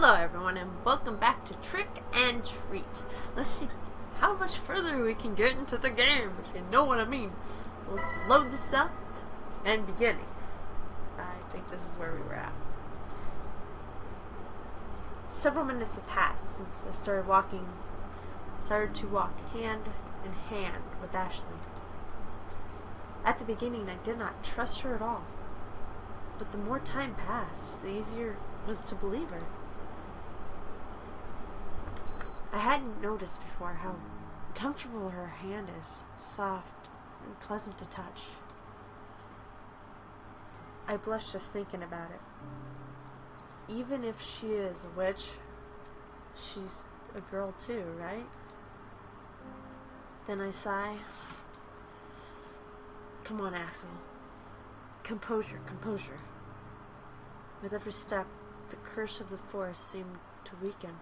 Hello everyone and welcome back to Trick and Treat. Let's see how much further we can get into the game, if you know what I mean. Let's load this up and beginning. I think this is where we were at. Several minutes have passed since I started to walk hand in hand with Ashley. At the beginning I did not trust her at all, but the more time passed, the easier it was to believe her. I hadn't noticed before how comfortable her hand is, soft and pleasant to touch. I blush just thinking about it. Even if she is a witch, she's a girl too, right? Then I sigh. Come on, Axel. Composure, composure. With every step, the curse of the forest seemed to weaken.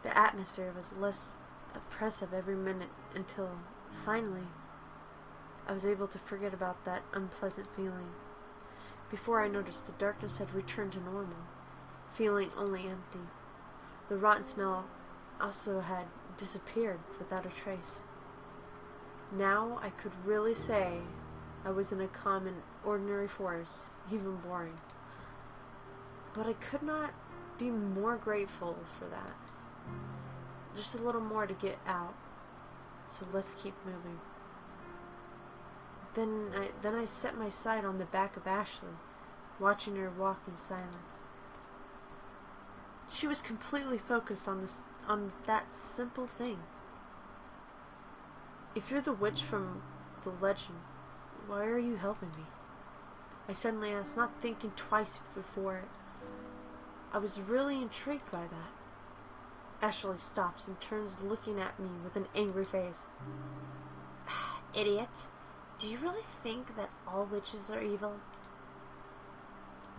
The atmosphere was less oppressive every minute until, finally, I was able to forget about that unpleasant feeling. Before I noticed, the darkness had returned to normal, feeling only empty. The rotten smell also had disappeared without a trace. Now I could really say I was in a common, ordinary forest, even boring. But I could not be more grateful for that. Just a little more to get out, so let's keep moving. Then I set my sight on the back of Ashley, watching her walk in silence. She was completely focused on that simple thing. If you're the witch from the legend, why are you helping me? I suddenly asked, not thinking twice before it. I was really intrigued by that. Ashley stops and turns, looking at me with an angry face. Idiot. Do you really think that all witches are evil?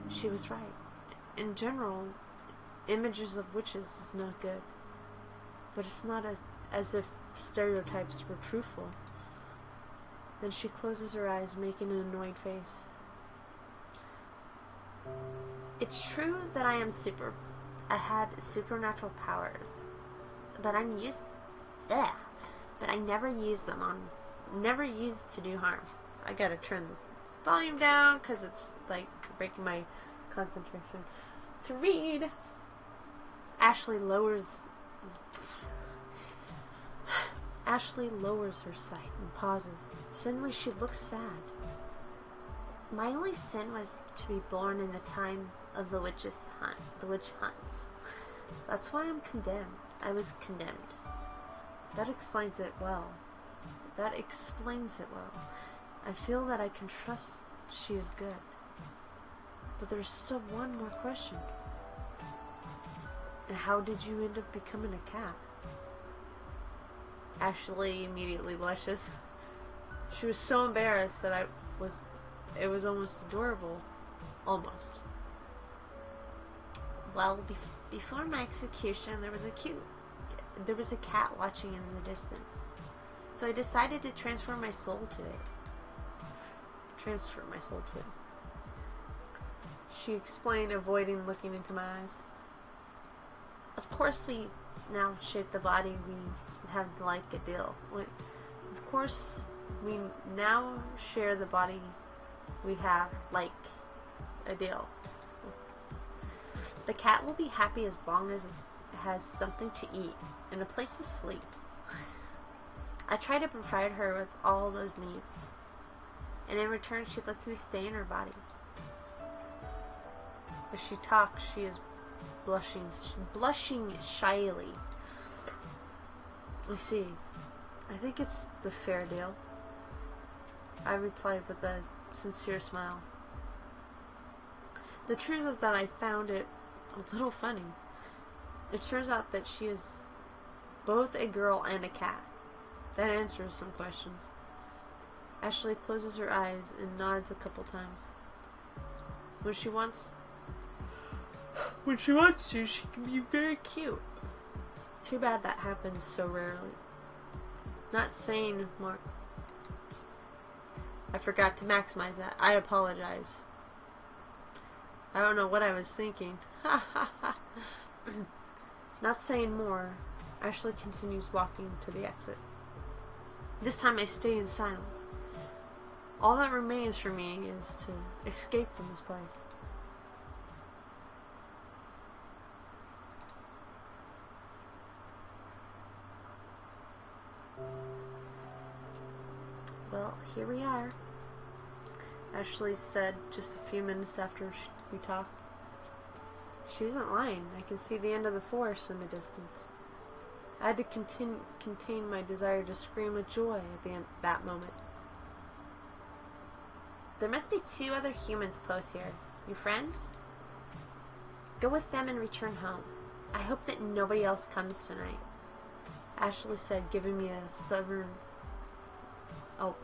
She was right. In general, images of witches is not good. But it's not as if stereotypes were truthful. Then she closes her eyes, making an annoyed face. It's true that I had supernatural powers, but I never used to do harm. I gotta turn the volume down because it's like breaking my concentration to read. Ashley lowers her sight and pauses. Suddenly she looks sad. My only sin was to be born in the time of the witch hunts. That's why I'm condemned. I was condemned. That explains it well. I feel that I can trust she is good. But there's still one more question. And how did you end up becoming a cat? Ashley immediately blushes. She was so embarrassed that it was almost adorable. Almost. Well, before my execution, there was a cat watching in the distance. So I decided to transfer my soul to it. She explained, avoiding looking into my eyes. Of course we now shape the body we have like a deal. Of course we now share the body we have like a deal. The cat will be happy as long as it has something to eat and a place to sleep. I try to provide her with all those needs, and in return she lets me stay in her body. As she talks, she is blushing shyly. I see. I think it's the fair deal, I replied with a sincere smile. The truth is that I found it a little funny. It turns out that she is both a girl and a cat. That answers some questions. Ashley closes her eyes and nods a couple times. When she wants to, she can be very cute. Too bad that happens so rarely. Not saying more. I forgot to maximize that. I apologize. I don't know what I was thinking. Ha ha ha. Not saying more, Ashley continues walking to the exit. This time I stay in silence. All that remains for me is to escape from this place. Well, here we are, Ashley said just a few minutes after we talked. She isn't lying. I can see the end of the forest in the distance. I had to contain my desire to scream with joy at the end that moment. There must be 2 other humans close here. Your friends? Go with them and return home. I hope that nobody else comes tonight, Ashley said, giving me a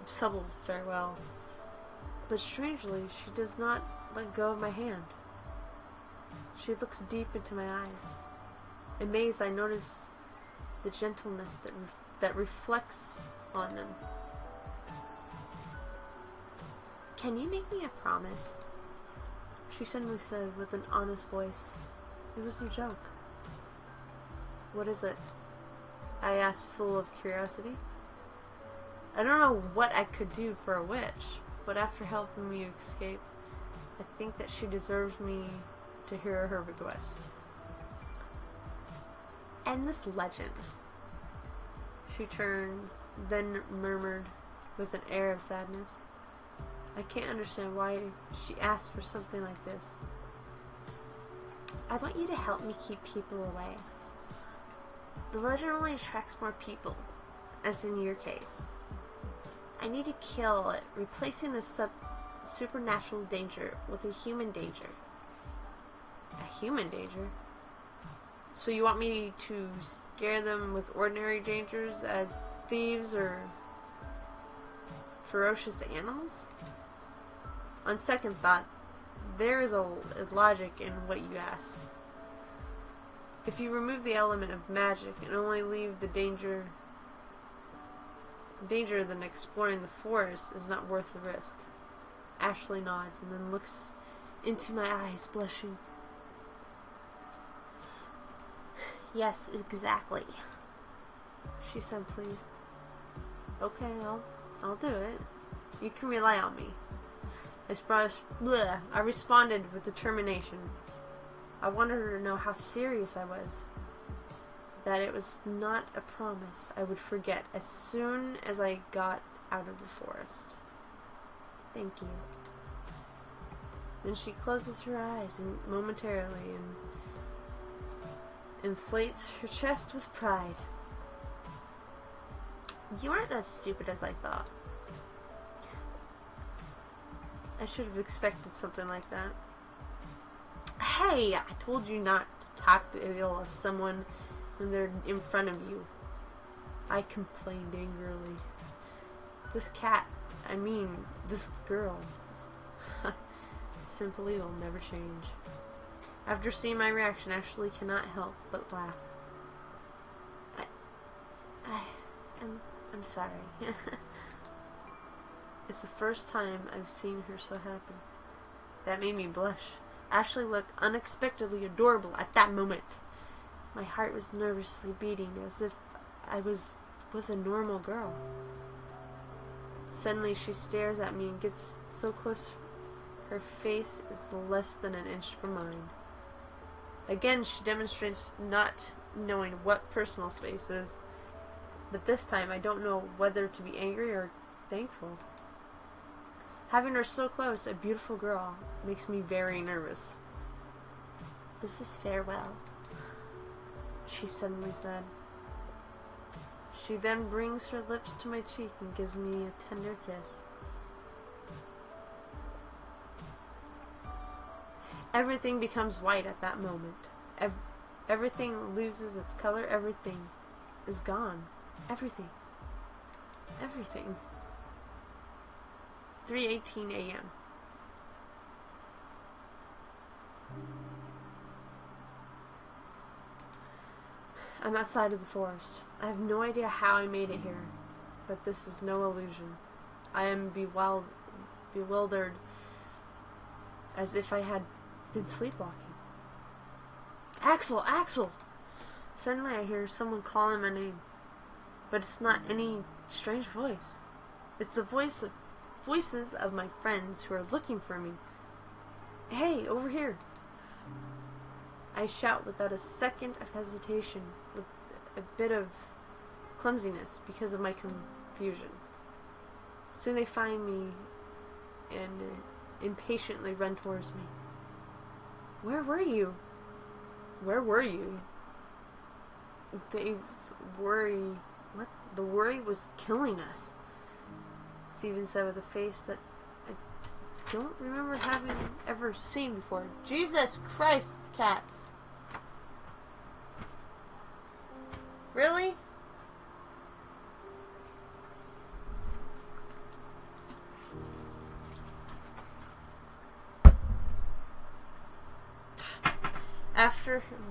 subtle farewell. But strangely, she does not let go of my hand. She looks deep into my eyes. Amazed, I notice the gentleness that reflects on them. Can you make me a promise? She suddenly said with an honest voice. It was no joke. What is it? I asked, full of curiosity. I don't know what I could do for a witch, but after helping me escape, I think that she deserves me to hear her request. End this legend. She turned, then murmured with an air of sadness. I can't understand why she asked for something like this. I want you to help me keep people away. The legend only attracts more people, as in your case. I need to kill it, replacing the supernatural danger with a human danger. A human danger? So you want me to scare them with ordinary dangers as thieves or ferocious animals? On second thought, there is a logic in what you ask. If you remove the element of magic and only leave the danger, then exploring the forest is not worth the risk. Ashley nods and then looks into my eyes, blushing. Yes, exactly, she said, pleased. Okay, I'll do it. You can rely on me. I responded with determination. I wanted her to know how serious I was. That it was not a promise I would forget as soon as I got out of the forest. Thank you. Then she closes her eyes momentarily and inflates her chest with pride. You aren't as stupid as I thought. I should have expected something like that. Hey, I told you not to talk ill of someone when they're in front of you. I complained angrily. This girl, simply will never change. After seeing my reaction, Ashley cannot help but laugh. I'm sorry. It's the first time I've seen her so happy. That made me blush. Ashley looked unexpectedly adorable at that moment. My heart was nervously beating as if I was with a normal girl. Suddenly she stares at me and gets so close her face is less than an inch from mine. Again she demonstrates not knowing what personal space is, but this time I don't know whether to be angry or thankful. Having her so close, a beautiful girl, makes me very nervous. This is farewell, she suddenly said. She then brings her lips to my cheek and gives me a tender kiss. Everything becomes white at that moment. Everything loses its color. Everything is gone. Everything. Everything. 3:18 a.m. I'm outside of the forest. I have no idea how I made it here, but this is no illusion. I am bewildered, as if I had been sleepwalking. Axel! Axel! Suddenly I hear someone calling my name. But it's not any strange voice. It's the voices of my friends who are looking for me. Hey, over here! I shout without a second of hesitation, with a bit of clumsiness because of my confusion. Soon they find me and impatiently run towards me. Where were you? Where were you? They worry. What? The worry was killing us. Steven said with a face that I don't remember having ever seen before. Jesus Christ, cats. Really?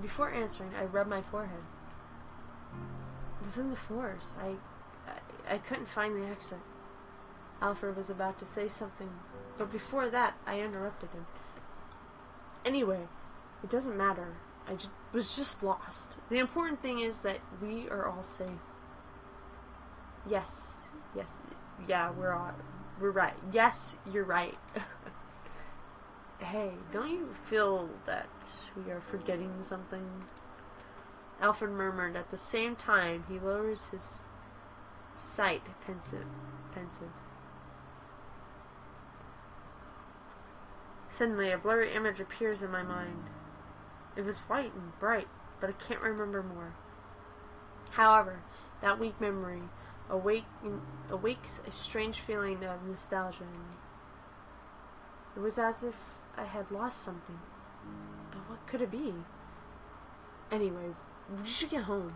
Before answering, I rubbed my forehead. Within the forest, I couldn't find the exit. Alfred was about to say something, but before that, I interrupted him. Anyway, it doesn't matter. I was just lost. The important thing is that we are all safe. Yes, yeah, we're right. Yes, you're right. Hey, don't you feel that we are forgetting something? Alfred murmured. At the same time, he lowers his sight, pensive. Suddenly, a blurry image appears in my mind. It was white and bright, but I can't remember more. However, that weak memory awakes a strange feeling of nostalgia in me. It was as if I had lost something. But what could it be? Anyway, we should get home.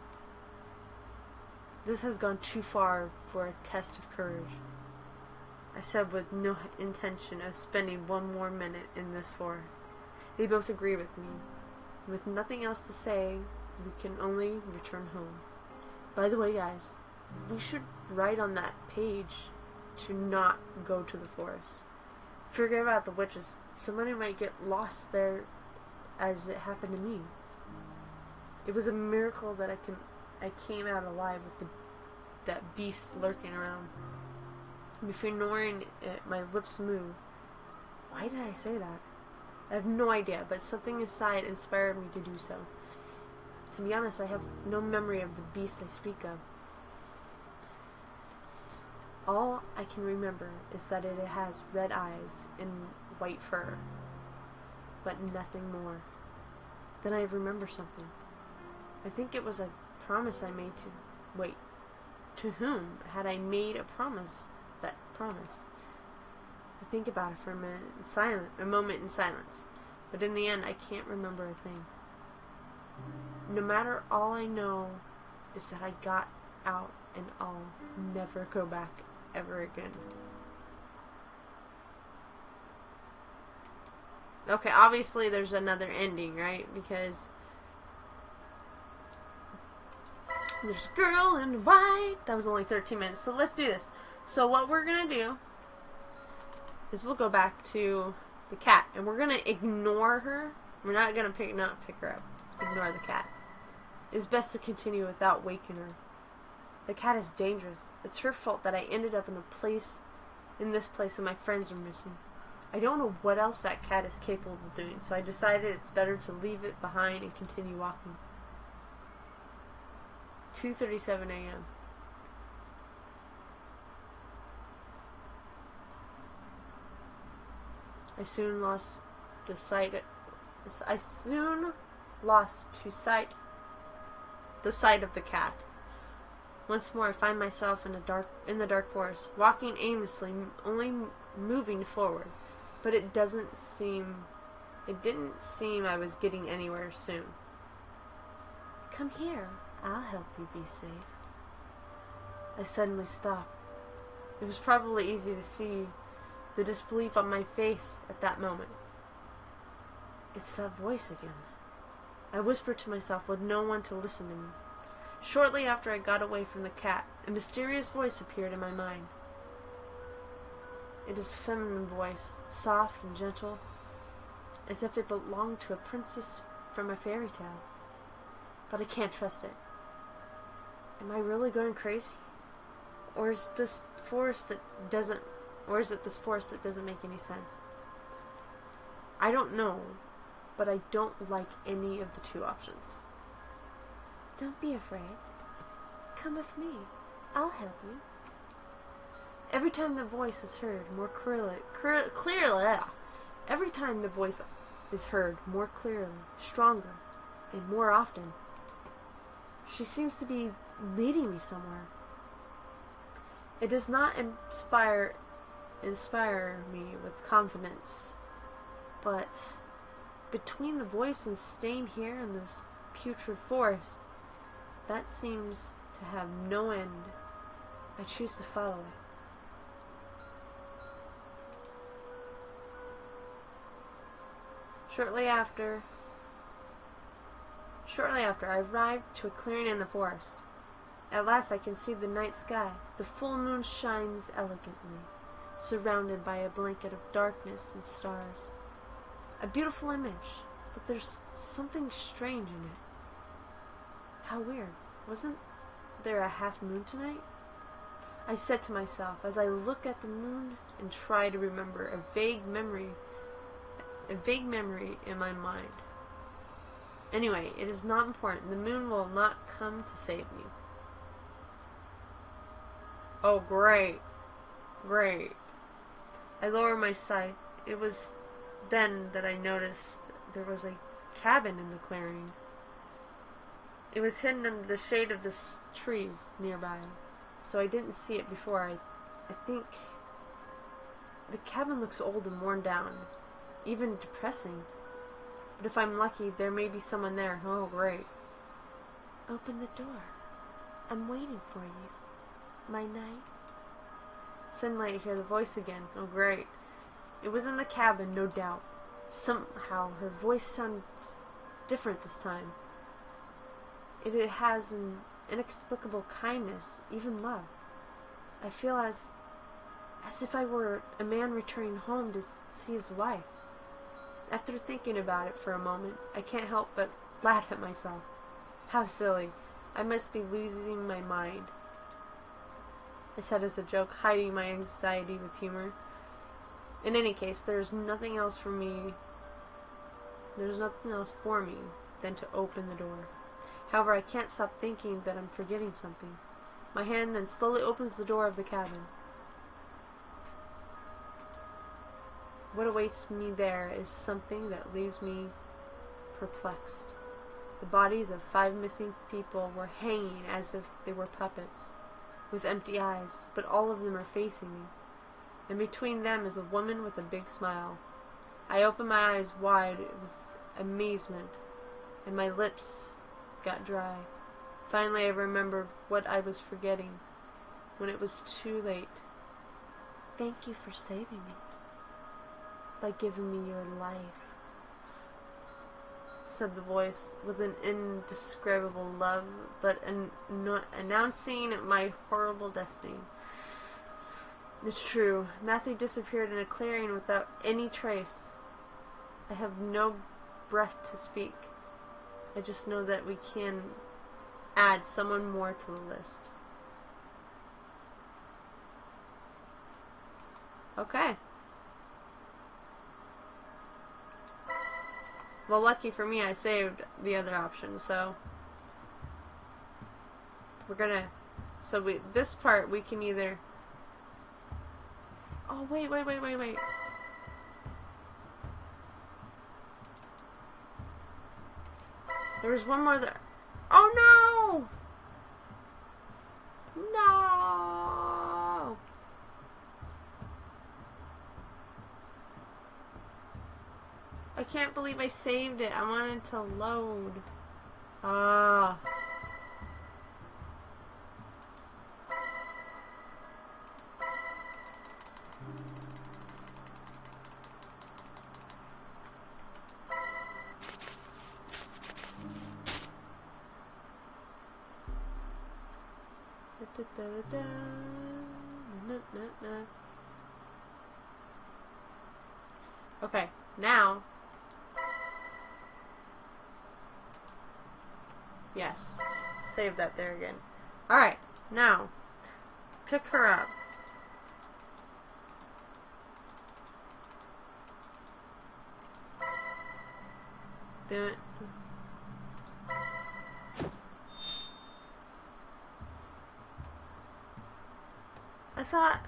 This has gone too far for a test of courage. I said with no intention of spending one more minute in this forest. They both agree with me. With nothing else to say, we can only return home. By the way, guys, we should write on that page to not go to the forest. Forget about the witches. Somebody might get lost there as it happened to me. It was a miracle that I came out alive with that beast lurking around. Before ignoring it, my lips moved. Why did I say that? I have no idea, but something inside inspired me to do so. To be honest, I have no memory of the beast I speak of. All I can remember is that it has red eyes and white fur, but nothing more. Then I remember something. I think it was a promise I made to... Wait, to whom had I made a promise? That promise. I think about it for a moment in silence, but in the end I can't remember a thing. No matter, all I know is that I got out and I'll never go back ever again. Okay, obviously there's another ending, right? Because there's a girl in white. That was only 13 minutes, so let's do this. So what we're gonna do is we'll go back to the cat, and we're gonna ignore her. We're not gonna pick her up. Ignore the cat. It's best to continue without waking her. The cat is dangerous. It's her fault that I ended up in this place and my friends are missing. I don't know what else that cat is capable of doing, so I decided it's better to leave it behind and continue walking. 2:37 a.m. I soon lost sight of the cat. Once more I find myself in the dark forest, walking aimlessly, only moving forward. But it didn't seem I was getting anywhere soon. Come here, I'll help you be safe. I suddenly stopped. It was probably easy to see the disbelief on my face at that moment. It's that voice again. I whispered to myself with no one to listen to me. Shortly after I got away from the cat, a mysterious voice appeared in my mind. It is a feminine voice, soft and gentle, as if it belonged to a princess from a fairy tale. But I can't trust it. Am I really going crazy? Or is this forest that doesn't... Or is it this forest that doesn't make any sense? I don't know, but I don't like any of the two options. Don't be afraid. Come with me. I'll help you. Every time the voice is heard more clearly, every time the voice is heard more clearly, stronger, and more often, she seems to be leading me somewhere. It does not inspire me with confidence, but between the voice and staying here in this putrid forest, that seems to have no end. I choose to follow it. Shortly after, I arrived to a clearing in the forest. At last I can see the night sky. The full moon shines elegantly, surrounded by a blanket of darkness and stars. A beautiful image, but there's something strange in it. How weird. Wasn't there a half moon tonight? I said to myself as I look at the moon and try to remember a vague memory in my mind. Anyway, it is not important. The moon will not come to save me. Oh, great. Great. I lower my sight. It was then that I noticed there was a cabin in the clearing. It was hidden under the shade of the trees nearby, so I didn't see it before. I think the cabin looks old and worn down, even depressing. But if I'm lucky, there may be someone there. Oh, great. Open the door. I'm waiting for you. My knight. Suddenly I hear the voice again. Oh, great. It was in the cabin, no doubt. Somehow her voice sounds different this time. It has an inexplicable kindness, even love. I feel as if I were a man returning home to see his wife. After thinking about it for a moment, I can't help but laugh at myself. How silly. I must be losing my mind. I said as a joke, hiding my anxiety with humor. In any case, there's nothing else for me than to open the door. However, I can't stop thinking that I'm forgetting something. My hand then slowly opens the door of the cabin. What awaits me there is something that leaves me perplexed. The bodies of 5 missing people were hanging as if they were puppets, with empty eyes, but all of them are facing me. And between them is a woman with a big smile. I open my eyes wide with amazement, and my lips got dry. Finally I remembered what I was forgetting, when it was too late. Thank you for saving me, by giving me your life, said the voice with an indescribable love, but announcing my horrible destiny. It's true. Matthew disappeared in a clearing without any trace. I have no breath to speak. I just know that we can add someone more to the list. Okay. Well, lucky for me, I saved the other option, so we're gonna... this part, we can either... Oh, wait. There was one more there. Oh, no! No! I can't believe I saved it. I wanted to load. Ah. Okay, now Yes. Save that there again. Alright, now, pick her up. Then... I thought...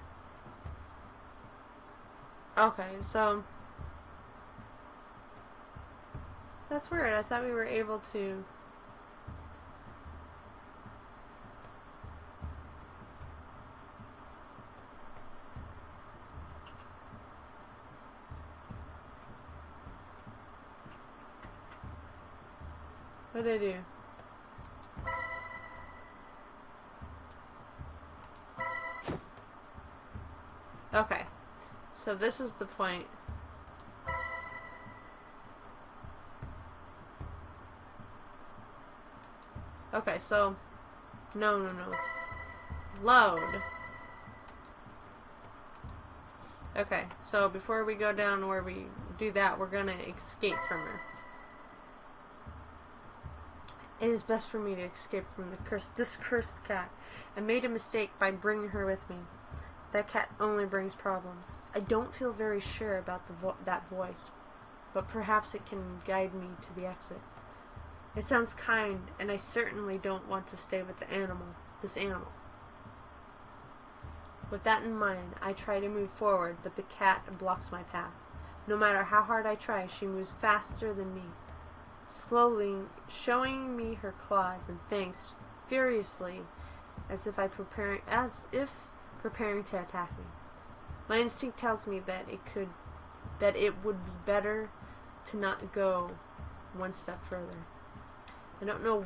Okay, so... That's weird. I thought we were able to... What did I do? Okay. So this is the point. Okay, so... No. Load. Okay, so before we go down where we do that, we're gonna escape from her. It is best for me to escape from this cursed cat. I made a mistake by bringing her with me. That cat only brings problems. I don't feel very sure about that voice, but perhaps it can guide me to the exit. It sounds kind, and I certainly don't want to stay with this animal. With that in mind, I try to move forward, but the cat blocks my path. No matter how hard I try, she moves faster than me, slowly showing me her claws and fangs furiously, as if preparing to attack me. My instinct tells me that it would be better to not go one step further. I don't know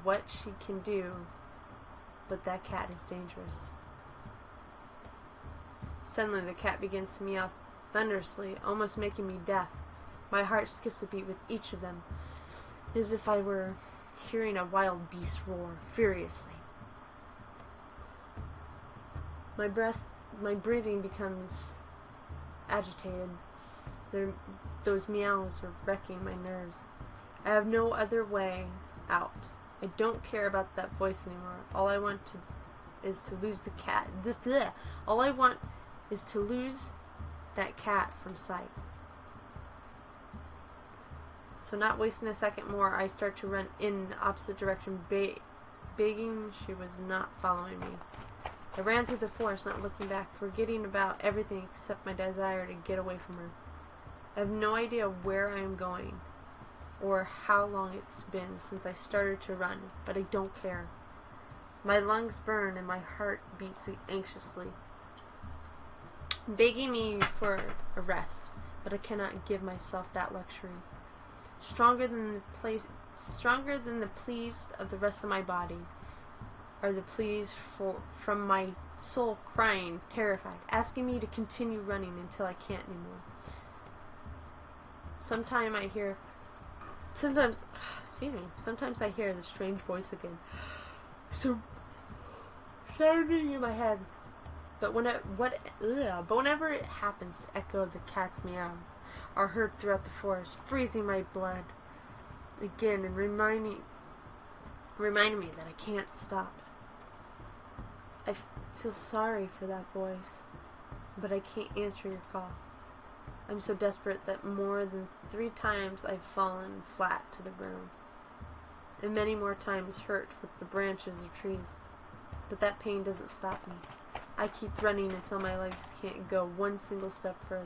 what she can do, but that cat is dangerous. Suddenly the cat begins to meow thunderously, almost making me deaf. My heart skips a beat with each of them, as if I were hearing a wild beast roar furiously. My breathing becomes agitated. Those meows are wrecking my nerves. I have no other way out. I don't care about that voice anymore. All I want is to lose the cat. All I want is to lose that cat from sight. So not wasting a second more, I start to run in the opposite direction, begging she was not following me. I ran through the forest, not looking back, forgetting about everything except my desire to get away from her. I have no idea where I am going, or how long it's been since I started to run, but I don't care. My lungs burn and my heart beats anxiously, begging me for a rest, but I cannot give myself that luxury. Stronger than the pleas of the rest of my body are the pleas from my soul crying, terrified, asking me to continue running until I can't anymore. Sometimes I hear the strange voice again, so sounding in my head. But whenever it happens, the echo of the cat's meows are heard throughout the forest, freezing my blood again and reminding me that I can't stop. I feel sorry for that voice, but I can't answer your call. I'm so desperate that more than 3 times I've fallen flat to the ground, and many more times hurt with the branches of trees. But that pain doesn't stop me. I keep running until my legs can't go one single step further.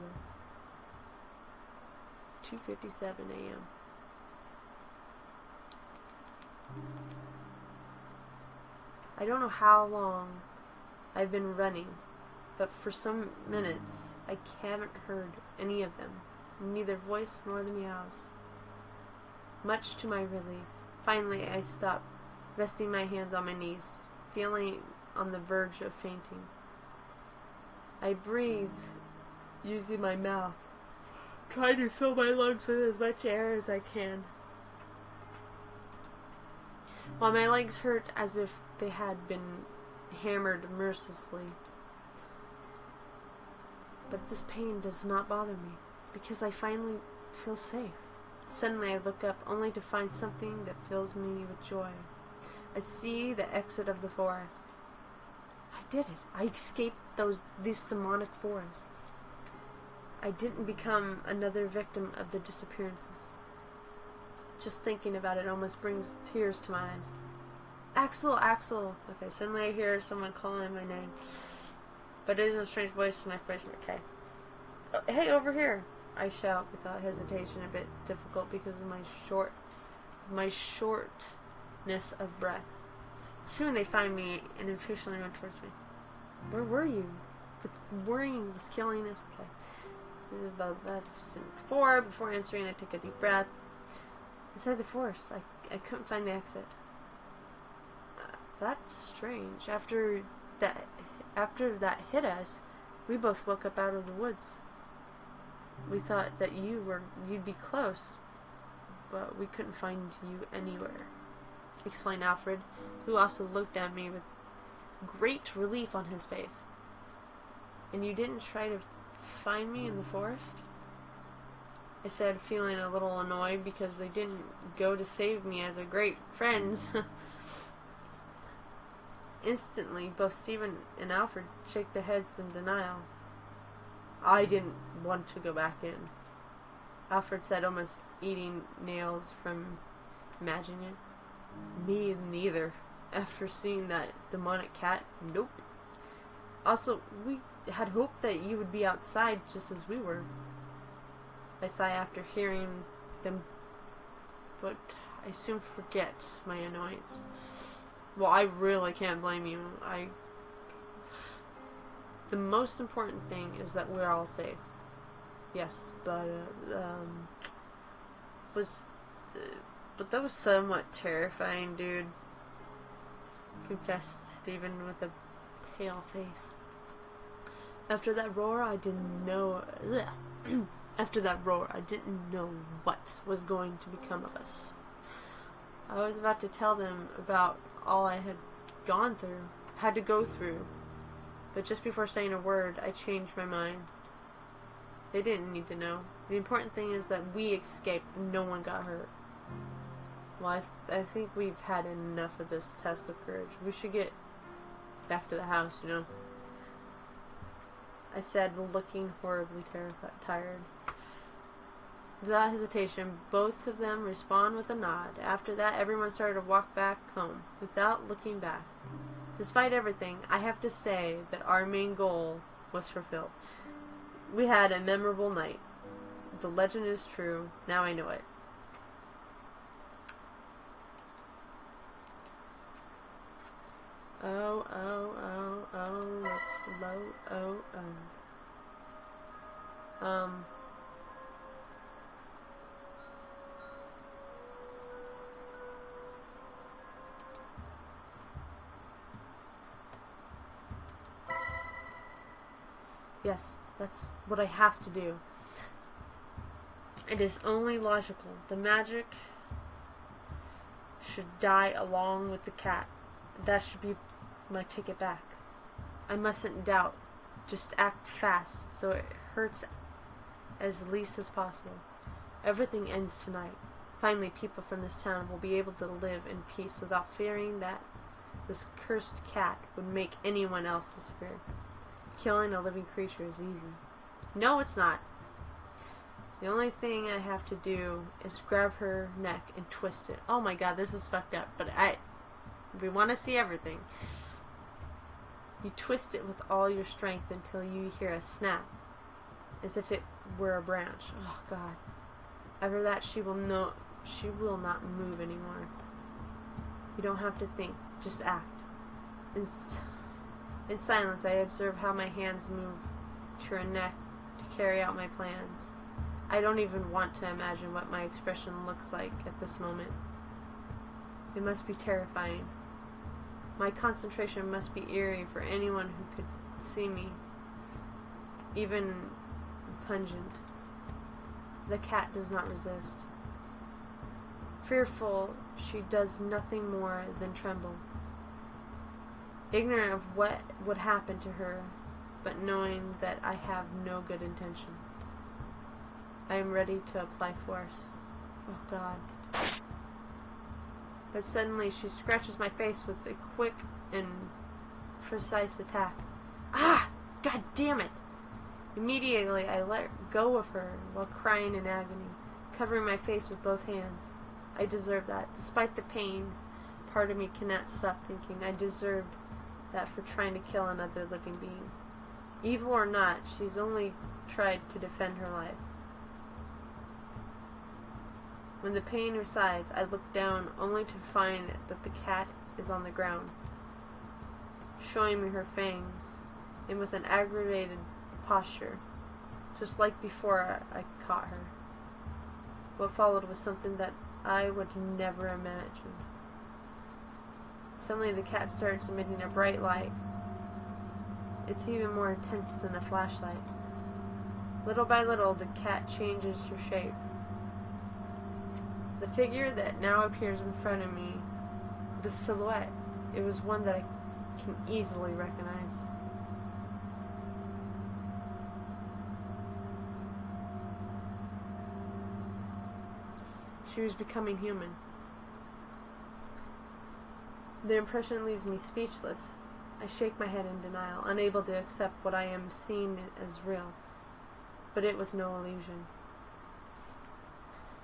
2:57 a.m. I don't know how long I've been running, but for some minutes I haven't heard any of them, neither voice nor the meows. Much to my relief, finally I stop, resting my hands on my knees, feeling on the verge of fainting. I breathe using my mouth, trying to fill my lungs with as much air as I can, while my legs hurt as if they had been hammered mercilessly. But this pain does not bother me, because I finally feel safe. Suddenly I look up, only to find something that fills me with joy. I see the exit of the forest. I did it. I escaped these demonic forests. I didn't become another victim of the disappearances. Just thinking about it almost brings tears to my eyes. Axel, Axel. Okay, suddenly I hear someone calling my name. But it is a strange voice to my first okay. Oh, hey, over here! I shout without hesitation, a bit difficult because of my shortness of breath. Soon they find me and impatiently run towards me. Where were you? The worrying was killing us. Okay. Before answering, I took a deep breath. Inside the forest, I couldn't find the exit. That's strange. After that hit us, we both woke up out of the woods. We thought that you'd be close, but we couldn't find you anywhere, explained Alfred, who also looked at me with great relief on his face. And you didn't try to find me in the forest? I said, feeling a little annoyed because they didn't go to save me as a great friends. Instantly, both Stephen and Alfred shook their heads in denial. I didn't want to go back in, Alfred said, almost eating nails from imagining it. Me neither. After seeing that demonic cat, nope. Also, we had hoped that you would be outside just as we were. I sigh after hearing them, but I soon forget my annoyance. Well, I really can't blame you. The most important thing is that we're all safe. Yes, but that was somewhat terrifying, dude. Confessed Stephen with a pale face. After that roar, I didn't know. After that roar, I didn't know what was going to become of us. I was about to tell them about all I had to go through, but just before saying a word, I changed my mind. They didn't need to know. The important thing is that we escaped and no one got hurt. Well, I think we've had enough of this test of courage. We should get back to the house, you know. I said, looking horribly tired. Without hesitation, both of them respond with a nod. After that, everyone started to walk back home, without looking back. Despite everything, I have to say that our main goal was fulfilled. We had a memorable night. The legend is true. Now I know it. Oh, let's load, Yes, that's what I have to do. It is only logical. The magic should die along with the cat. That should be my ticket back. I mustn't doubt. Just act fast so it hurts as least as possible. Everything ends tonight. Finally, people from this town will be able to live in peace without fearing that this cursed cat would make anyone else disappear. Killing a living creature is easy. No, it's not. The only thing I have to do is grab her neck and twist it. Oh my god, this is fucked up, but we want to see everything. You twist it with all your strength until you hear a snap, as if it were a branch. Oh god. After that, she will not move anymore. You don't have to think, just act. In silence, I observe how my hands move to her neck to carry out my plans. I don't even want to imagine what my expression looks like at this moment. It must be terrifying. My concentration must be eerie for anyone who could see me, even pungent. The cat does not resist. Fearful, she does nothing more than tremble. Ignorant of what would happen to her, but knowing that I have no good intention. I am ready to apply force. Oh God. But suddenly she scratches my face with a quick and precise attack. Ah! God damn it! Immediately I let go of her while crying in agony, covering my face with both hands. I deserve that. Despite the pain, part of me cannot stop thinking I deserved that for trying to kill another living being. Evil or not, she's only tried to defend her life. When the pain resides, I look down only to find that the cat is on the ground, showing me her fangs, and with an aggravated posture, just like before I caught her. What followed was something that I would never imagine. Suddenly the cat starts emitting a bright light. It's even more intense than a flashlight. Little by little, the cat changes her shape. The figure that now appears in front of me, the silhouette, it was one that I can easily recognize. She was becoming human. The impression leaves me speechless. I shake my head in denial, unable to accept what I am seeing as real. But it was no illusion.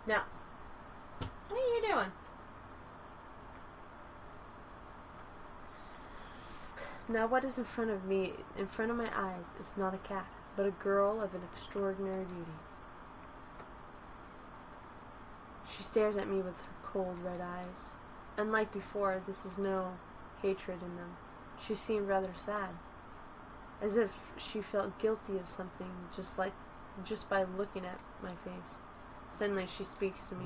Now, what are you doing? Now what is in front of me, in front of my eyes, is not a cat, but a girl of an extraordinary beauty. She stares at me with her cold red eyes. Unlike before, this is no hatred in them. She seemed rather sad, as if she felt guilty of something, just by looking at my face. Suddenly she speaks to me.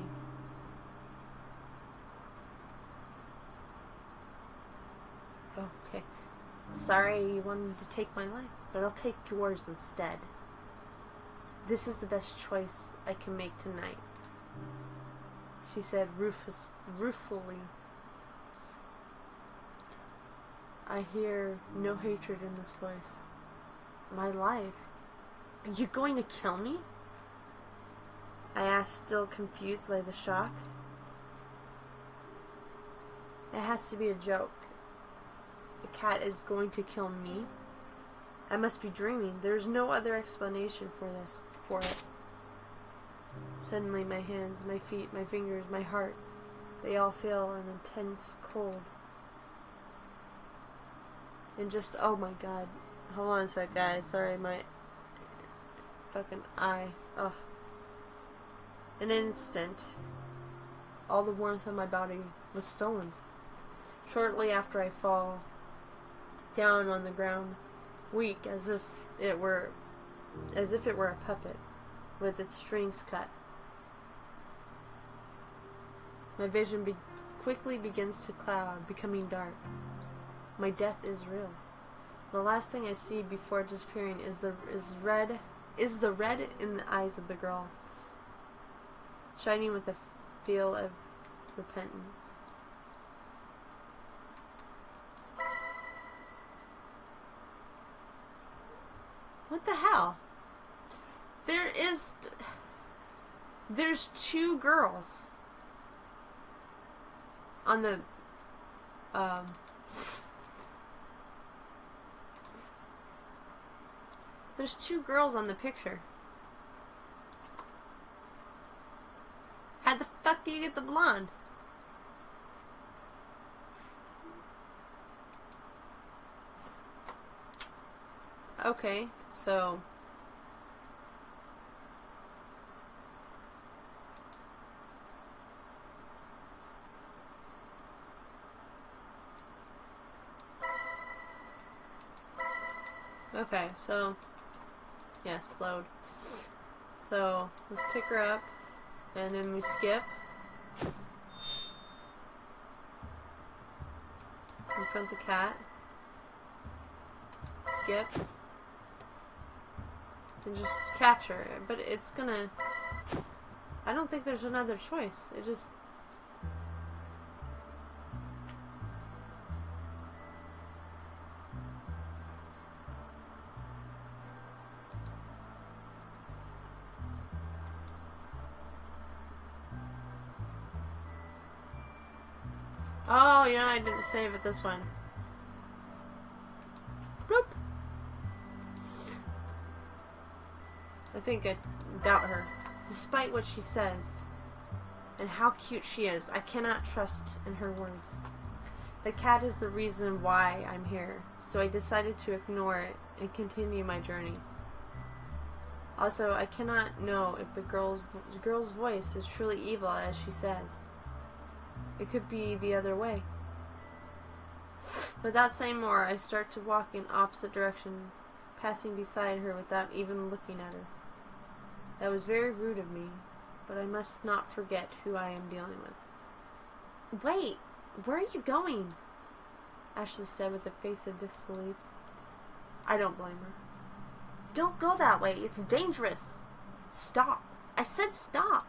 Oh, okay. Sorry you wanted to take my life, but I'll take yours instead. This is the best choice I can make tonight, she said ruefully. I hear no hatred in this voice. My life? Are you going to kill me? I asked, still confused by the shock. It has to be a joke. The cat is going to kill me? I must be dreaming. There's no other explanation for it. Suddenly my hands, my feet, my fingers, my heart, they all feel an intense cold. And just, oh my God. Hold on a sec, guys. Sorry, my fucking eye. Ugh. An instant, all the warmth of my body was stolen. Shortly after, I fall down on the ground, weak as if it were a puppet with its strings cut. My vision quickly begins to cloud, becoming dark. My death is real. The last thing I see before disappearing is the red in the eyes of the girl, shining with a feel of repentance. What the hell? There's two girls on the there's two girls on the picture. How the fuck do you get the blonde? Okay, so yes, load. So let's pick her up, and then we skip. Confront the cat. Skip. And just capture it. But it's gonna... I don't think there's another choice. It just... Oh, you know, I didn't save it this one. Bloop. I think I doubt her. Despite what she says, and how cute she is, I cannot trust in her words. The cat is the reason why I'm here, so I decided to ignore it and continue my journey. Also, I cannot know if the girl's voice is truly evil as she says. It could be the other way. Without saying more, I start to walk in opposite direction, passing beside her without even looking at her. That was very rude of me, but I must not forget who I am dealing with. Wait, where are you going? Ashley said with a face of disbelief. I don't blame her. Don't go that way, it's dangerous. Stop. I said stop.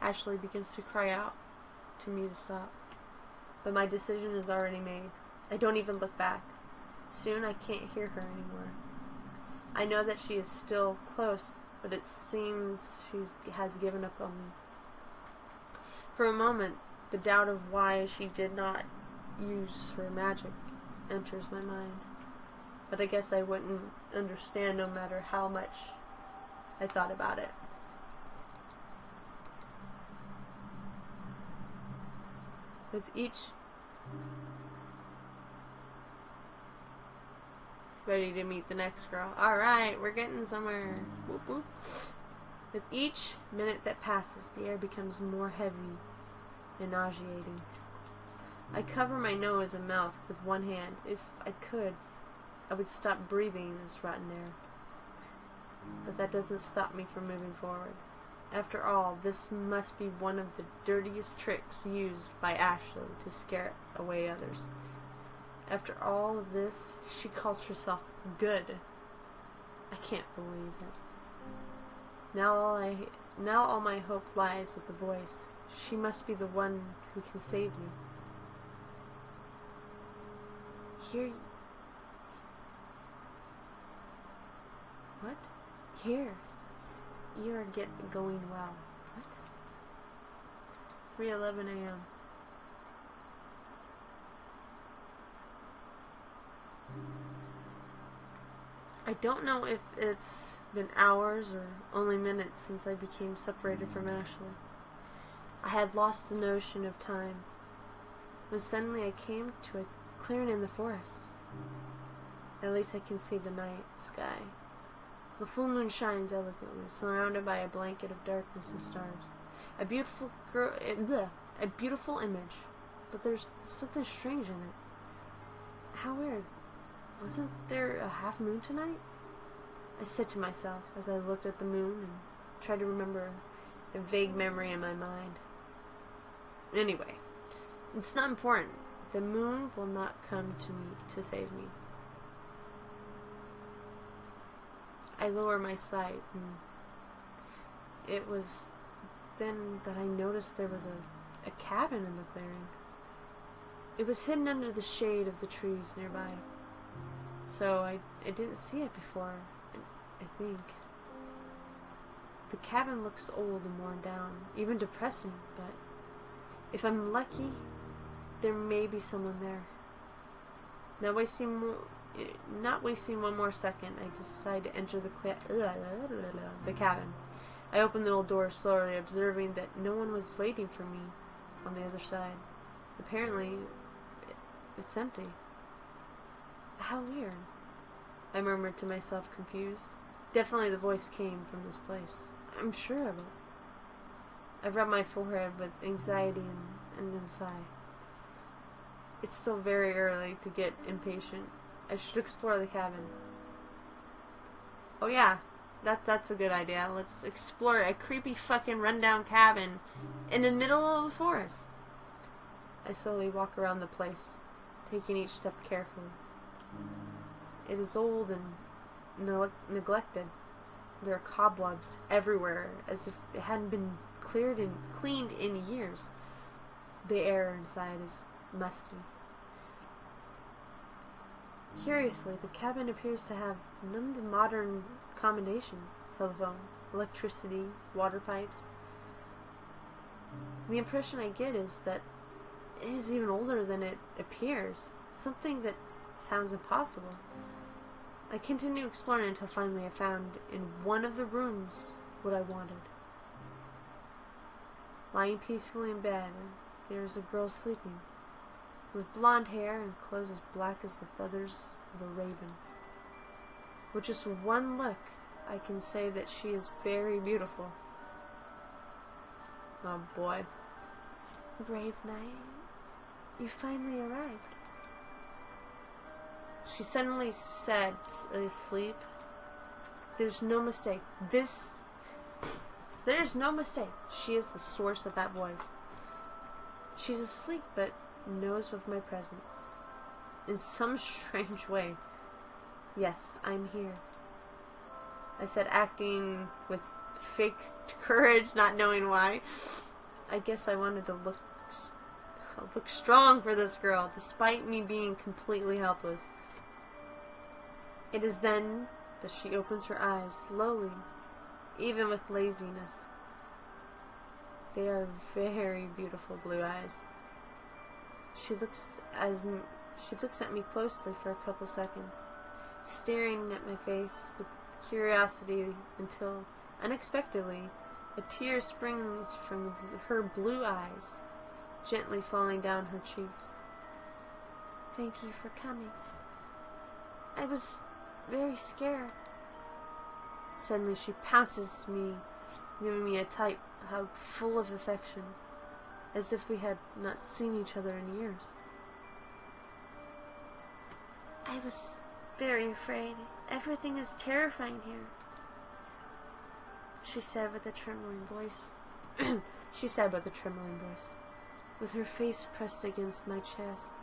Ashley begins to cry out to me to stop. But my decision is already made. I don't even look back. Soon I can't hear her anymore. I know that she is still close, but it seems she has given up on me. For a moment, the doubt of why she did not use her magic enters my mind. But I guess I wouldn't understand no matter how much I thought about it. With each... Ready to meet the next girl. Alright, we're getting somewhere. Whoop whoop. With each minute that passes, the air becomes more heavy and nauseating. I cover my nose and mouth with one hand. If I could, I would stop breathing this rotten air. But that doesn't stop me from moving forward. After all, this must be one of the dirtiest tricks used by Ashley to scare away others. After all of this, she calls herself good. I can't believe it. Now all my hope lies with the voice. She must be the one who can save me. Here. What? Here. You are going well. What? 3:11 a.m. I don't know if it's been hours or only minutes since I became separated from Ashley. I had lost the notion of time, when suddenly I came to a clearing in the forest. At least I can see the night sky. The full moon shines elegantly, surrounded by a blanket of darkness and stars. A beautiful image, but there's something strange in it. How weird. Wasn't there a half moon tonight? I said to myself as I looked at the moon and tried to remember a vague memory in my mind. Anyway, it's not important. The moon will not come to me to save me. I lower my sight, and it was then that I noticed there was a cabin in the clearing. It was hidden under the shade of the trees nearby, so I didn't see it before, I think. The cabin looks old and worn down, even depressing, but if I'm lucky, there may be someone there. Not wasting one more second, I decide to enter the cabin. I open the old door slowly, observing that no one was waiting for me on the other side. Apparently, it's empty. How weird. I murmured to myself, confused. Definitely the voice came from this place. I'm sure of it. I rubbed my forehead with anxiety and then sigh. It's still very early to get impatient. I should explore the cabin. Oh yeah, that's a good idea. Let's explore a creepy fucking rundown cabin in the middle of a forest. I slowly walk around the place, taking each step carefully. It is old and neglected. There are cobwebs everywhere, as if it hadn't been cleaned in years. The air inside is musty. Curiously, the cabin appears to have none of the modern accommodations: telephone, electricity, water pipes. The impression I get is that is even older than it appears. Something that sounds impossible. I continued exploring until finally I found in one of the rooms what I wanted. Lying peacefully in bed, there is a girl sleeping, with blonde hair and clothes as black as the feathers of a raven. With just one look, I can say that she is very beautiful. Oh boy. Brave knight, you finally arrived. She suddenly said, asleep, there's no mistake. There's no mistake. She is the source of that voice. She's asleep, but knows of my presence. In some strange way. Yes, I'm here. I said, acting with fake courage, not knowing why. I guess I wanted to look strong for this girl, despite me being completely helpless. It is then that she opens her eyes slowly, even with laziness. They are very beautiful blue eyes. She looks at me closely for a couple seconds, staring at my face with curiosity until, unexpectedly, a tear springs from her blue eyes, gently falling down her cheeks. Thank you for coming. I was very scared. Suddenly she pounces me, giving me a tight hug full of affection, as if we had not seen each other in years. I was very afraid. Everything is terrifying here, she said with a trembling voice. With her face pressed against my chest.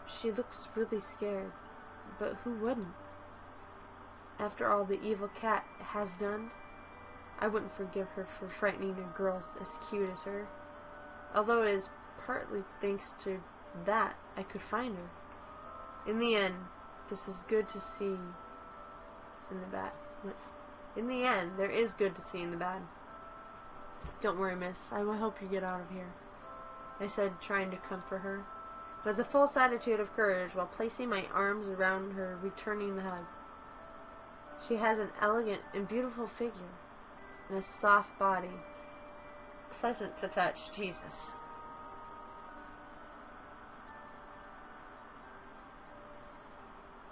She looks really scared, but who wouldn't? After all the evil cat has done, I wouldn't forgive her for frightening a girl as cute as her. Although it is partly thanks to that I could find her. In the end, this is good to see in the bad. In the end, there is good to see in the bad. Don't worry, miss. I will help you get out of here, I said, trying to comfort her, with a false attitude of courage while placing my arms around her, returning the hug. She has an elegant and beautiful figure, and a soft body. Pleasant to touch, Jesus.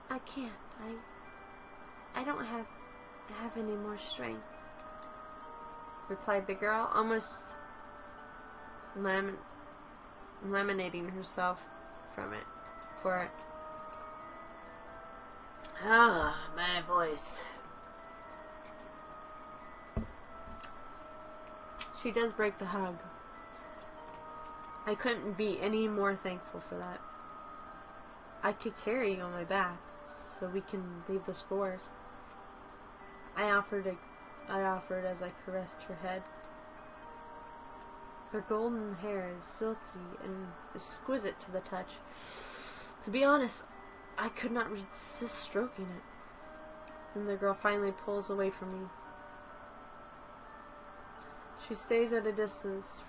I can't. I don't have any more strength, replied the girl, almost laminating herself for it. Ah, my voice. She does break the hug. I couldn't be any more thankful for that. I could carry you on my back, so we can leave this forest. I offered as I caressed her head. Her golden hair is silky and exquisite to the touch. To be honest, I could not resist stroking it. Then the girl finally pulls away from me. She stays at a distance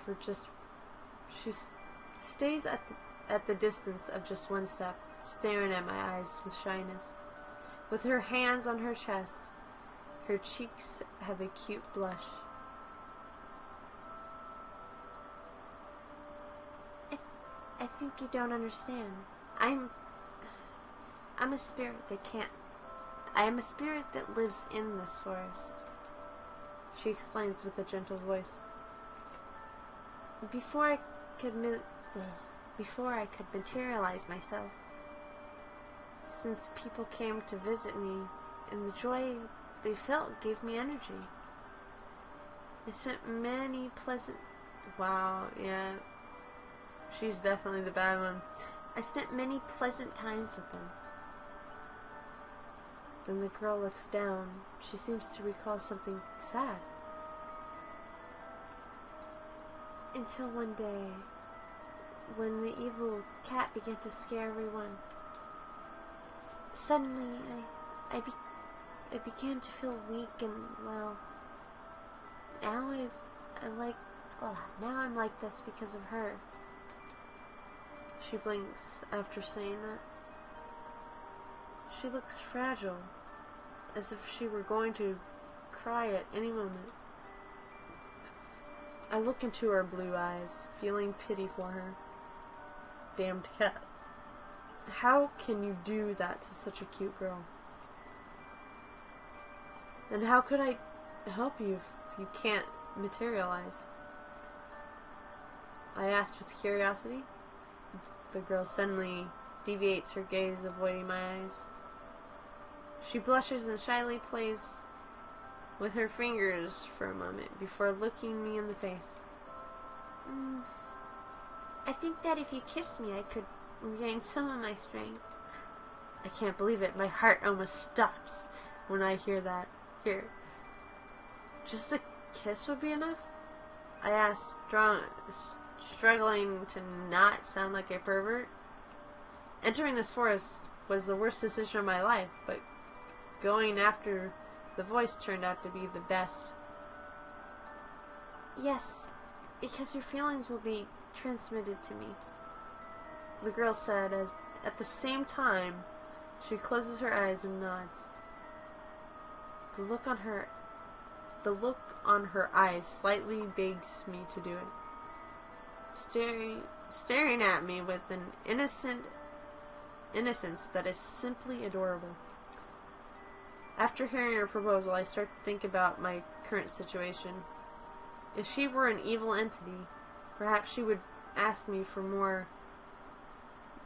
at the distance of just one step, staring at my eyes with shyness. With her hands on her chest, her cheeks have a cute blush. I think you don't understand. I'm a spirit that can't. I am a spirit that lives in this forest, she explains with a gentle voice. Before I could materialize myself, since people came to visit me, and the joy they felt gave me energy. I spent many pleasant... Wow, yeah. She's definitely the bad one. I spent many pleasant times with them. Then the girl looks down. She seems to recall something sad. Until one day, when the evil cat began to scare everyone. Suddenly, I began to feel weak and, well, now I'm like this because of her. She blinks after saying that. She looks fragile, as if she were going to cry at any moment. I look into her blue eyes, feeling pity for her. Damned cat. How can you do that to such a cute girl? And how could I help you if you can't materialize? I asked with curiosity. The girl suddenly deviates her gaze, avoiding my eyes. She blushes and shyly plays with her fingers for a moment before looking me in the face. I think that if you kissed me, I could regain some of my strength. I can't believe it. My heart almost stops when I hear that. Here. Just a kiss would be enough? I asked, struggling to not sound like a pervert. Entering this forest was the worst decision of my life, but going after the voice turned out to be the best. Yes, because your feelings will be transmitted to me, the girl said, as at the same time she closes her eyes and nods. The look on her eyes slightly begs me to do it. Staring at me with an innocence that is simply adorable. After hearing her proposal, I start to think about my current situation. If she were an evil entity, perhaps she would ask me for more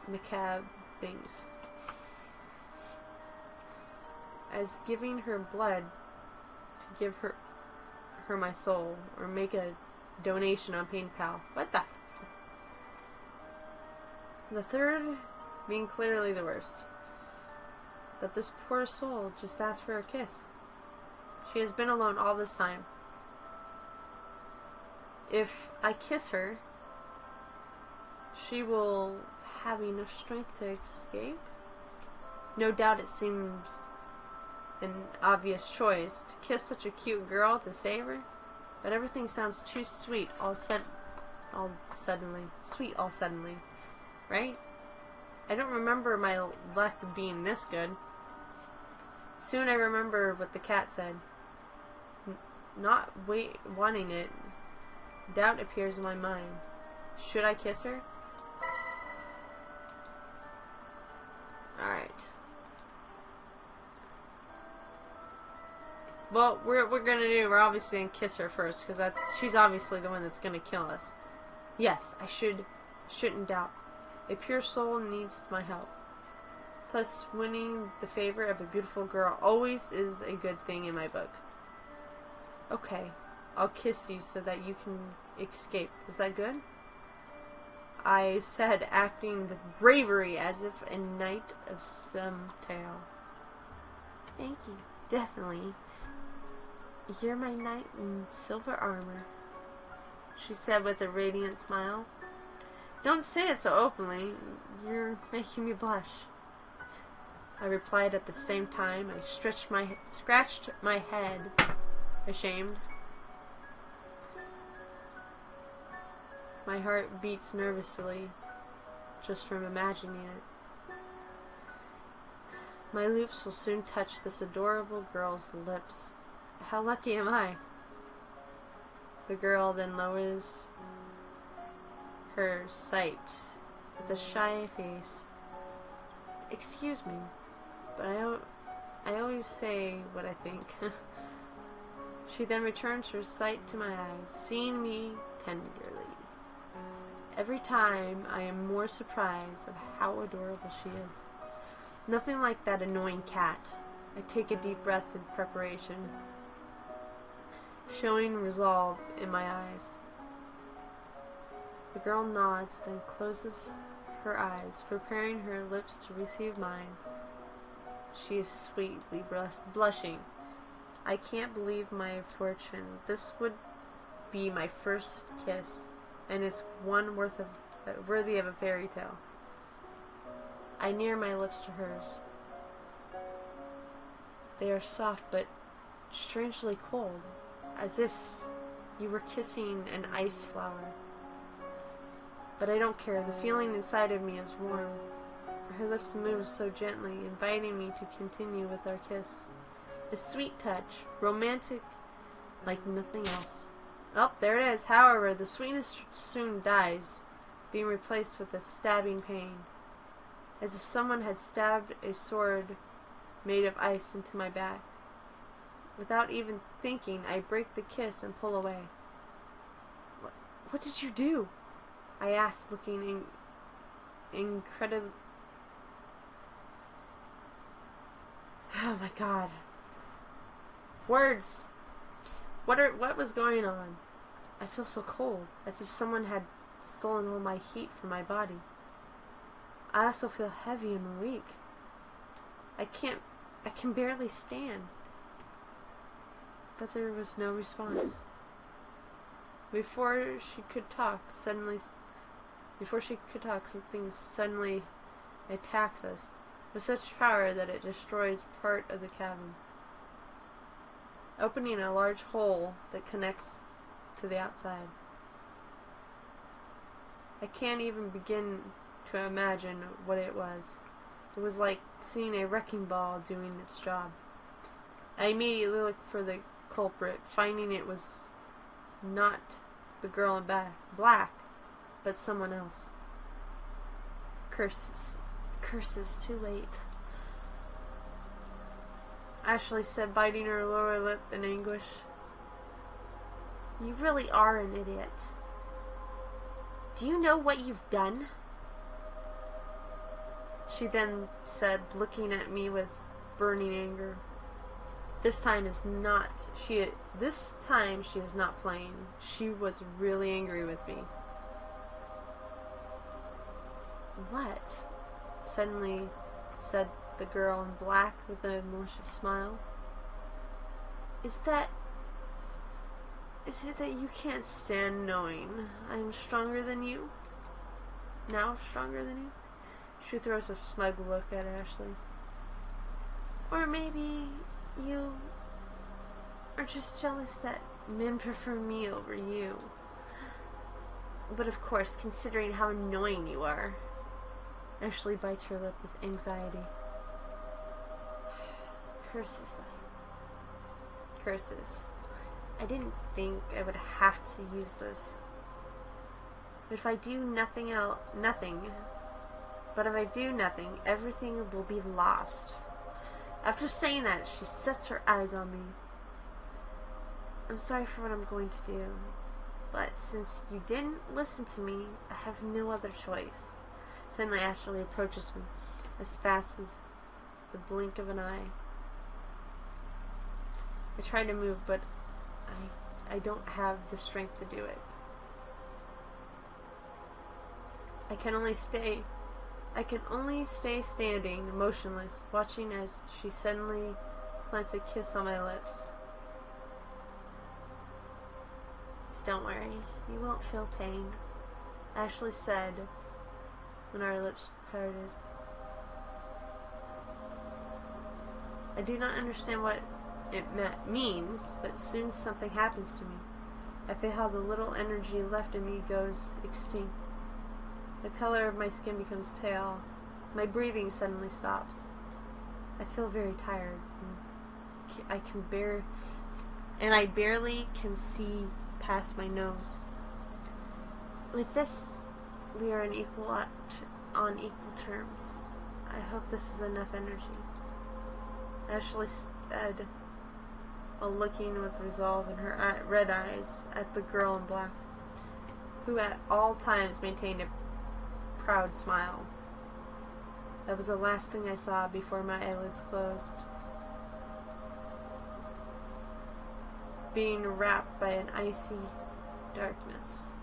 macabre things, as giving her blood to give her my soul, or make a donation on PayPal. What the? The third being clearly the worst. That this poor soul just asked for a kiss. She has been alone all this time. If I kiss her, she will have enough strength to escape? No doubt it seems an obvious choice to kiss such a cute girl to save her, but everything sounds too sweet all suddenly, right? I don't remember my luck being this good. Soon I remember what the cat said. Not wanting it, doubt appears in my mind. Should I kiss her? Alright. Well, we're we're obviously gonna kiss her first, because she's obviously the one that's gonna kill us. Yes, I shouldn't doubt. A pure soul needs my help. Plus, winning the favor of a beautiful girl always is a good thing in my book. Okay, I'll kiss you so that you can escape. Is that good? I said, acting with bravery as if a knight of some tale. Thank you. Definitely. You're my knight in silver armor, she said with a radiant smile. Don't say it so openly. You're making me blush, I replied at the same time. I scratched my head, ashamed. My heart beats nervously just from imagining it. My lips will soon touch this adorable girl's lips. How lucky am I? The girl then lowers her sight with a shy face. Excuse me, but I always say what I think. She then returns her sight to my eyes, seeing me tenderly. Every time I am more surprised of how adorable she is. Nothing like that annoying cat. I take a deep breath in preparation, showing resolve in my eyes. The girl nods, then closes her eyes, preparing her lips to receive mine. She is sweetly blushing. I can't believe my fortune. This would be my first kiss, and it's one worthy of a fairy tale. I near my lips to hers. They are soft but strangely cold, as if you were kissing an ice flower. But I don't care. The feeling inside of me is warm. Her lips move so gently, inviting me to continue with our kiss. A sweet touch, romantic like nothing else. Oh, there it is. However, the sweetness soon dies, being replaced with a stabbing pain, as if someone had stabbed a sword made of ice into my back. Without even thinking, I break the kiss and pull away. What did you do? I asked, looking incredibly... Oh my god. Words! What was going on? I feel so cold, as if someone had stolen all my heat from my body. I also feel heavy and weak. I can barely stand. But there was no response. Before she could talk, something suddenly attacks us with such power that it destroys part of the cabin, opening a large hole that connects to the outside. I can't even begin to imagine what it was. It was like seeing a wrecking ball doing its job. I immediately looked for the culprit, finding it was not the girl in black, but someone else. Curses. Curses, too late. Ashley said, biting her lower lip in anguish. You really are an idiot. Do you know what you've done? She then said, looking at me with burning anger. This time she is not playing. She was really angry with me. What? Suddenly said the girl in black with a malicious smile. Is it that you can't stand knowing I'm stronger than you? Now stronger than you? She throws a smug look at Ashley. Or maybe you are just jealous that men prefer me over you. But of course, considering how annoying you are. Ashley bites her lip with anxiety. Curses. Curses. I didn't think I would have to use this. But if I do nothing, everything will be lost. After saying that, she sets her eyes on me. I'm sorry for what I'm going to do, but since you didn't listen to me, I have no other choice. Suddenly Ashley approaches me, as fast as the blink of an eye. I try to move, but I don't have the strength to do it. I can only stay standing, motionless, watching as she suddenly plants a kiss on my lips. Don't worry, you won't feel pain, Ashley said when our lips parted. I do not understand what it means, but soon something happens to me. I feel how the little energy left in me goes extinct. The color of my skin becomes pale. My breathing suddenly stops. I feel very tired. I barely can see past my nose. With this, we are on equal terms. I hope this is enough energy. Ashley said, while looking with resolve in her red eyes at the girl in black, who at all times maintained a proud smile. That was the last thing I saw before my eyelids closed. Being wrapped by an icy darkness.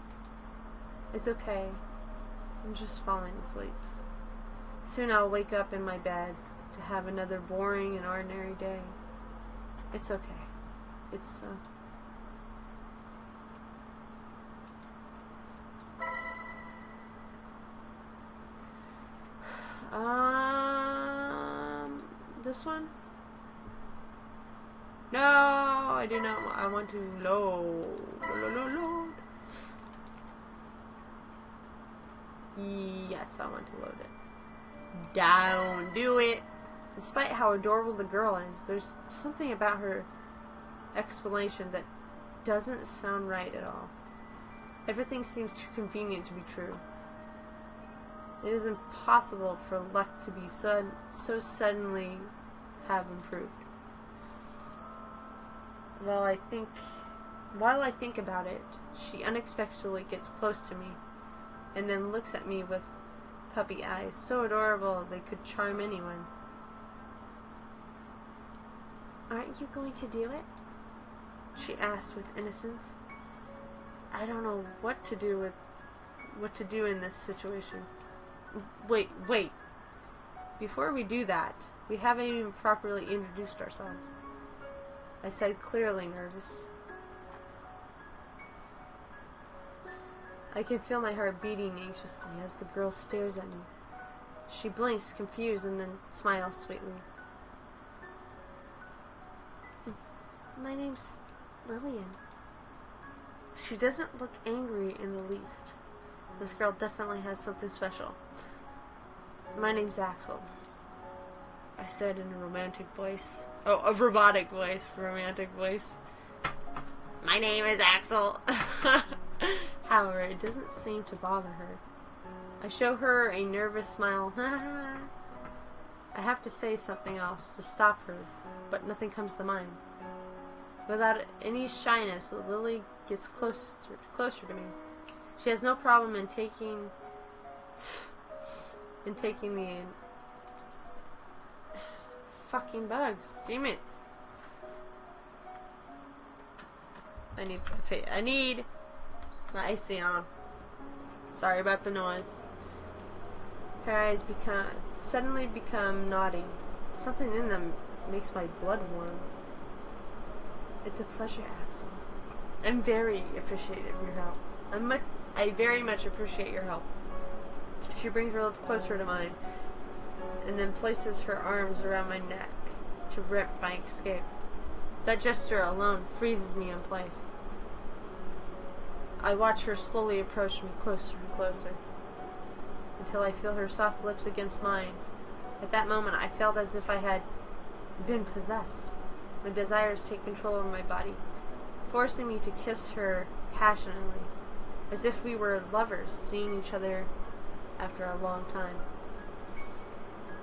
It's okay. I'm just falling asleep. Soon I'll wake up in my bed to have another boring and ordinary day. It's okay. It's this one? No, I do not. I want to load. Yes, I want to load it. Don't do it. Despite how adorable the girl is, there's something about her explanation that doesn't sound right at all. Everything seems too convenient to be true. It is impossible for luck to be so suddenly have improved. While I think about it, she unexpectedly gets close to me, and then looks at me with puppy eyes, so adorable they could charm anyone. Aren't you going to do it? She asked with innocence. I don't know what to do in this situation. Wait. Before we do that, we haven't even properly introduced ourselves. I said, clearly nervous. I can feel my heart beating anxiously as the girl stares at me. She blinks, confused, and then smiles sweetly. My name's Lillian. She doesn't look angry in the least. This girl definitely has something special. My name's Axel, I said in a romantic voice. Oh, a robotic voice. Romantic voice. My name is Axel. However, it doesn't seem to bother her. I show her a nervous smile. I have to say something else to stop her, but nothing comes to mind. Without any shyness, Lily gets closer to me. She has no problem in taking the fucking bugs. Damn it. I need my AC on. Sorry about the noise. Her eyes suddenly become naughty. Something in them makes my blood warm. It's a pleasure, Axel. I'm very appreciative of your help. I very much appreciate your help. She brings her lips closer to mine, and then places her arms around my neck to rip my escape. That gesture alone freezes me in place. I watch her slowly approach me closer and closer, until I feel her soft lips against mine. At that moment, I felt as if I had been possessed. My desires take control over my body, forcing me to kiss her passionately, as if we were lovers seeing each other after a long time.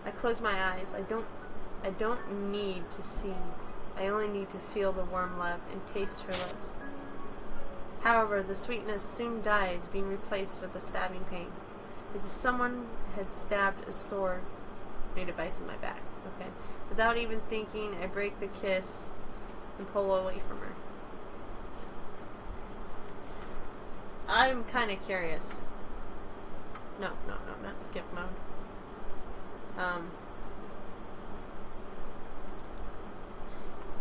I close my eyes. I don't need to see. I only need to feel the warm love and taste her lips. However, the sweetness soon dies, being replaced with a stabbing pain, as if someone had stabbed a sword made a vice in my back. Okay. Without even thinking, I break the kiss and pull away from her. I'm kind of curious. No, not skip mode.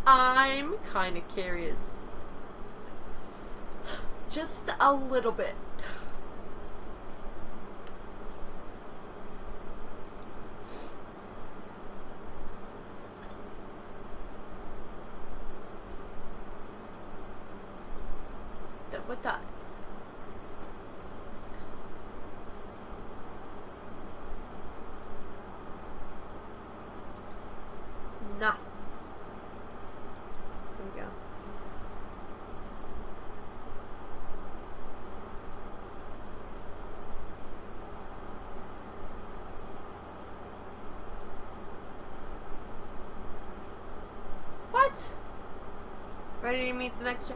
I'm kind of curious. Just a little bit. What the? Nah. Here we go. What? Ready to meet the next...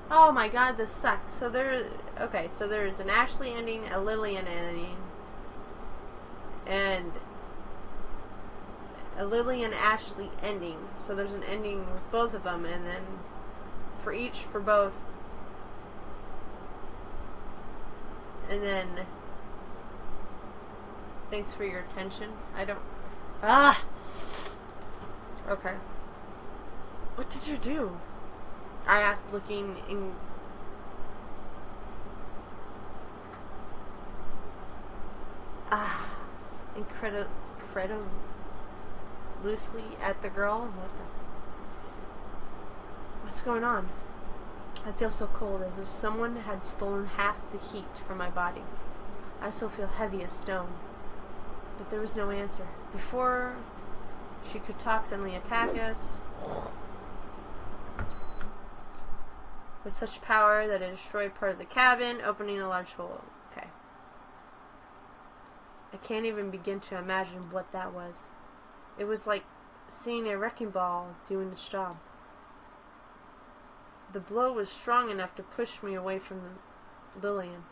Oh my god, this sucks. So there's an Ashley ending, a Lillian ending, and a Lillian Ashley ending. So there's an ending with both of them, and then for both, and then thanks for your attention. Okay. What did you do? I asked, looking loosely at the girl. What's going on? I feel so cold, as if someone had stolen half the heat from my body. I still feel heavy as stone. But there was no answer. Before she could talk, suddenly attack us with such power that it destroyed part of the cabin, opening a large hole. Okay. I can't even begin to imagine what that was. It was like seeing a wrecking ball doing its job. The blow was strong enough to push me away from Lillian.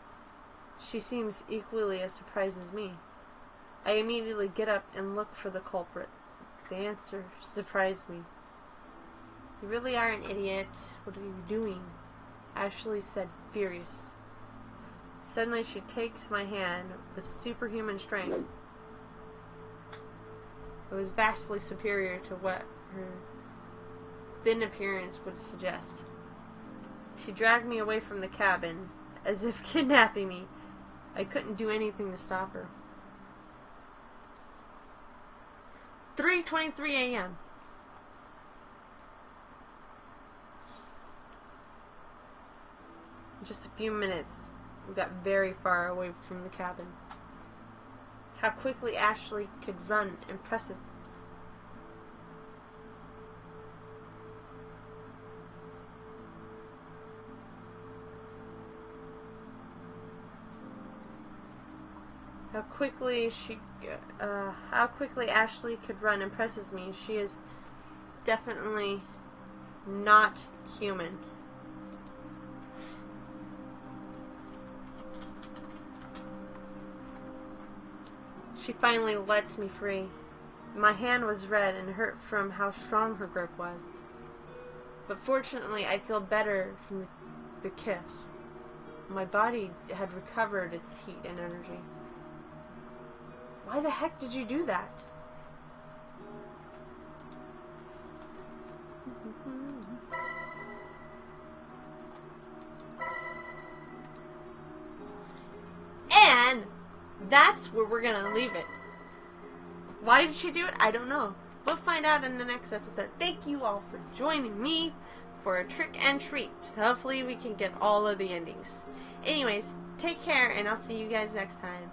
She seems equally as surprised as me. I immediately get up and look for the culprit. The answer surprised me. You really are an idiot. What are you doing? Ashley said, furious. Suddenly she takes my hand with superhuman strength. It was vastly superior to what her thin appearance would suggest. She dragged me away from the cabin, as if kidnapping me. I couldn't do anything to stop her. 3:23 a.m. In just a few minutes, we got very far away from the cabin. How quickly Ashley could run impresses. How quickly Ashley could run impresses me. She is definitely not human. She finally lets me free. My hand was red and hurt from how strong her grip was. But fortunately, I feel better from the kiss. My body had recovered its heat and energy. Why the heck did you do that? And that's where we're gonna leave it. Why did she do it? I don't know. We'll find out in the next episode. Thank you all for joining me for a trick and treat. Hopefully we can get all of the endings. Anyways, take care and I'll see you guys next time.